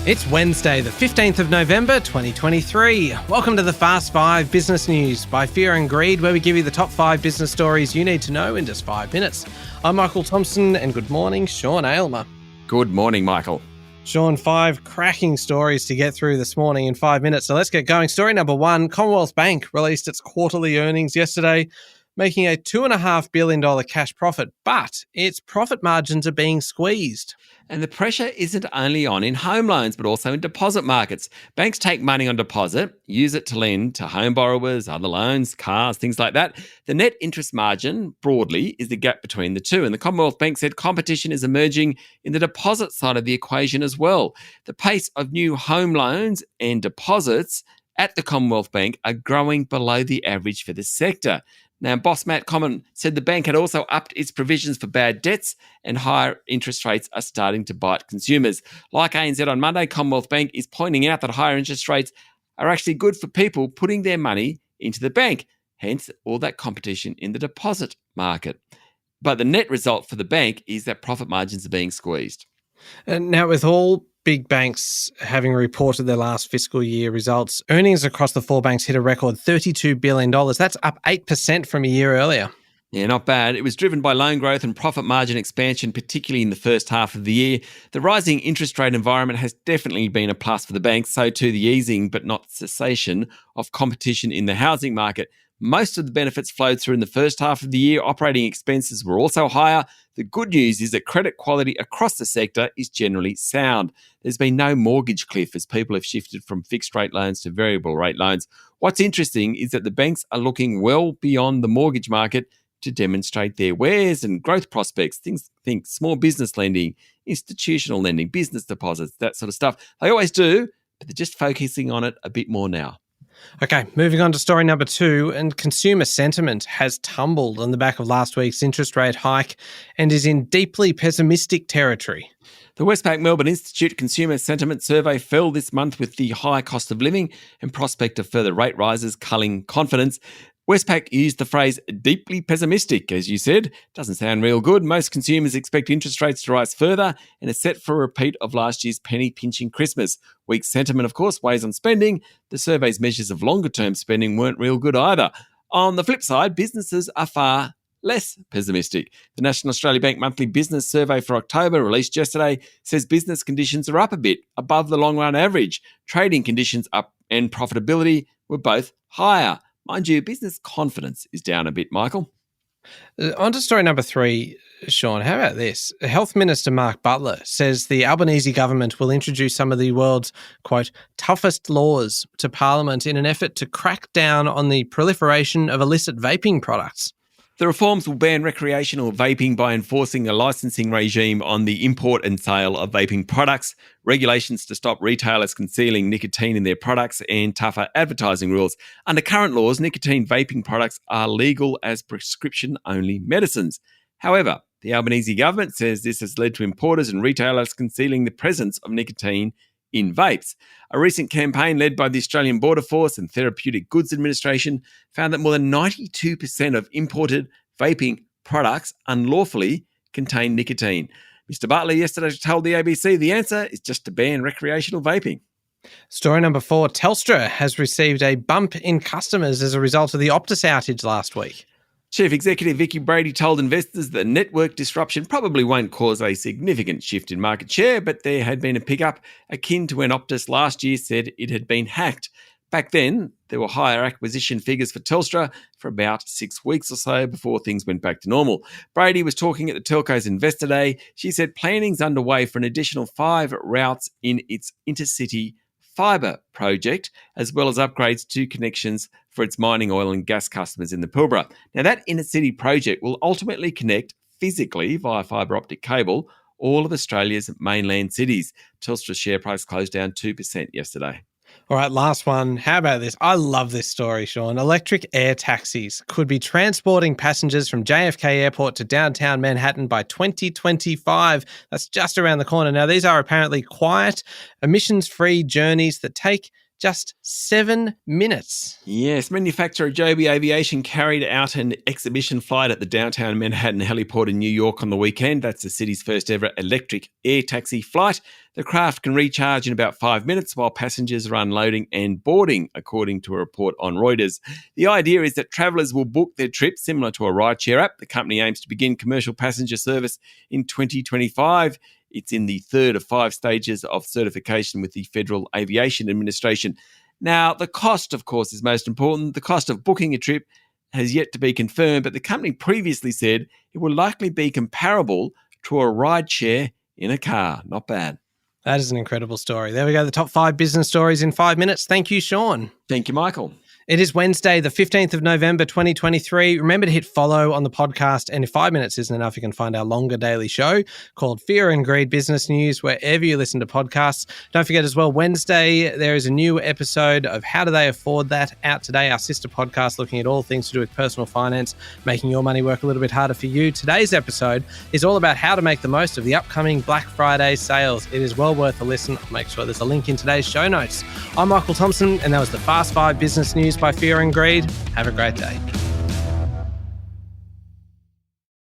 It's Wednesday, the 15th of November, 2023. Welcome to the Fast 5 Business News by Fear and Greed, where we give you the top 5 business stories you need to know in just 5 minutes. I'm Michael Thompson, and good morning, Sean Aylmer. Good morning, Michael. Sean, 5 cracking stories to get through this morning in 5 minutes, so let's get going. Story number 1, Commonwealth Bank released its quarterly earnings yesterday, making a $2.5 billion cash profit, but its profit margins are being squeezed. And the pressure isn't only on in home loans, but also in deposit markets. Banks take money on deposit, use it to lend to home borrowers, other loans, cars, things like that. The net interest margin, broadly, is the gap between the two. And the Commonwealth Bank said competition is emerging in the deposit side of the equation as well. The pace of new home loans and deposits at the Commonwealth Bank are growing below the average for the sector. Now, Boss Matt Common said the bank had also upped its provisions for bad debts and higher interest rates are starting to bite consumers. Like ANZ on Monday, Commonwealth Bank is pointing out that higher interest rates are actually good for people putting their money into the bank, hence all that competition in the deposit market. But the net result for the bank is that profit margins are being squeezed. And now, with all big banks having reported their last fiscal year results, earnings across the 4 banks hit a record $32 billion. That's up 8% from a year earlier. Yeah, not bad. It was driven by loan growth and profit margin expansion, particularly in the first half of the year. The rising interest rate environment has definitely been a plus for the banks, so too the easing, but not cessation, of competition in the housing market. Most of the benefits flowed through in the first half of the year. Operating expenses were also higher. The good news is that credit quality across the sector is generally sound. There's been no mortgage cliff as people have shifted from fixed rate loans to variable rate loans. What's interesting is that the banks are looking well beyond the mortgage market to demonstrate their wares and growth prospects. Think small business lending, institutional lending, business deposits, that sort of stuff. They always do, but they're just focusing on it a bit more now. Okay, moving on to story number 2, and consumer sentiment has tumbled on the back of last week's interest rate hike and is in deeply pessimistic territory. The Westpac Melbourne Institute Consumer Sentiment Survey fell this month with the high cost of living and prospect of further rate rises culling confidence. Westpac used the phrase deeply pessimistic, as you said. Doesn't sound real good. Most consumers expect interest rates to rise further and are set for a repeat of last year's penny-pinching Christmas. Weak sentiment, of course, weighs on spending. The survey's measures of longer-term spending weren't real good either. On the flip side, businesses are far less pessimistic. The National Australia Bank Monthly Business Survey for October, released yesterday, says business conditions are up a bit, above the long-run average. Trading conditions up and profitability were both higher. Mind you, business confidence is down a bit, Michael. On to story number 3, Sean. How about this? Health Minister Mark Butler says the Albanese government will introduce some of the world's, quote, toughest laws to Parliament in an effort to crack down on the proliferation of illicit vaping products. The reforms will ban recreational vaping by enforcing a licensing regime on the import and sale of vaping products, regulations to stop retailers concealing nicotine in their products, and tougher advertising rules. Under current laws, nicotine vaping products are legal as prescription-only medicines. However, the Albanese government says this has led to importers and retailers concealing the presence of nicotine in vapes. A recent campaign led by the Australian Border Force and Therapeutic Goods Administration found that more than 92% of imported vaping products unlawfully contain nicotine. Mr. Butler yesterday told the ABC the answer is just to ban recreational vaping. Story number 4, Telstra has received a bump in customers as a result of the Optus outage last week. Chief Executive Vicky Brady told investors that network disruption probably won't cause a significant shift in market share, but there had been a pickup akin to when Optus last year said it had been hacked. Back then, there were higher acquisition figures for Telstra for about 6 weeks or so before things went back to normal. Brady was talking at the telco's Investor Day. She said planning's underway for an additional 5 routes in its intercity fibre project, as well as upgrades to connections for its mining, oil and gas customers in the Pilbara. Now, that intercity project will ultimately connect physically via fibre optic cable all of Australia's mainland cities. Telstra's share price closed down 2% yesterday. All right, last one. How about this? I love this story, Sean. Electric air taxis could be transporting passengers from JFK Airport to downtown Manhattan by 2025. That's just around the corner. Now, these are apparently quiet, emissions-free journeys that take just 7 minutes. Yes, manufacturer Joby Aviation carried out an exhibition flight at the downtown Manhattan heliport in New York on the weekend. That's the city's first ever electric air taxi flight. The craft can recharge in about 5 minutes while passengers are unloading and boarding, according to a report on Reuters. The idea is that travellers will book their trip similar to a rideshare app. The company aims to begin commercial passenger service in 2025. It's in the third of 5 stages of certification with the Federal Aviation Administration. Now, the cost, of course, is most important. The cost of booking a trip has yet to be confirmed, but the company previously said it will likely be comparable to a rideshare in a car. Not bad. That is an incredible story. There we go, the top 5 business stories in 5 minutes. Thank you, Sean. Thank you, Michael. It is Wednesday, the 15th of November, 2023. Remember to hit follow on the podcast. And if 5 minutes isn't enough, you can find our longer daily show called Fear and Greed Business News wherever you listen to podcasts. Don't forget as well, Wednesday, there is a new episode of How Do They Afford That out today, our sister podcast looking at all things to do with personal finance, making your money work a little bit harder for you. Today's episode is all about how to make the most of the upcoming Black Friday sales. It is well worth a listen. I'll make sure there's a link in today's show notes. I'm Michael Thompson, and that was the Fast 5 Business News by Fear and Greed. Have a great day.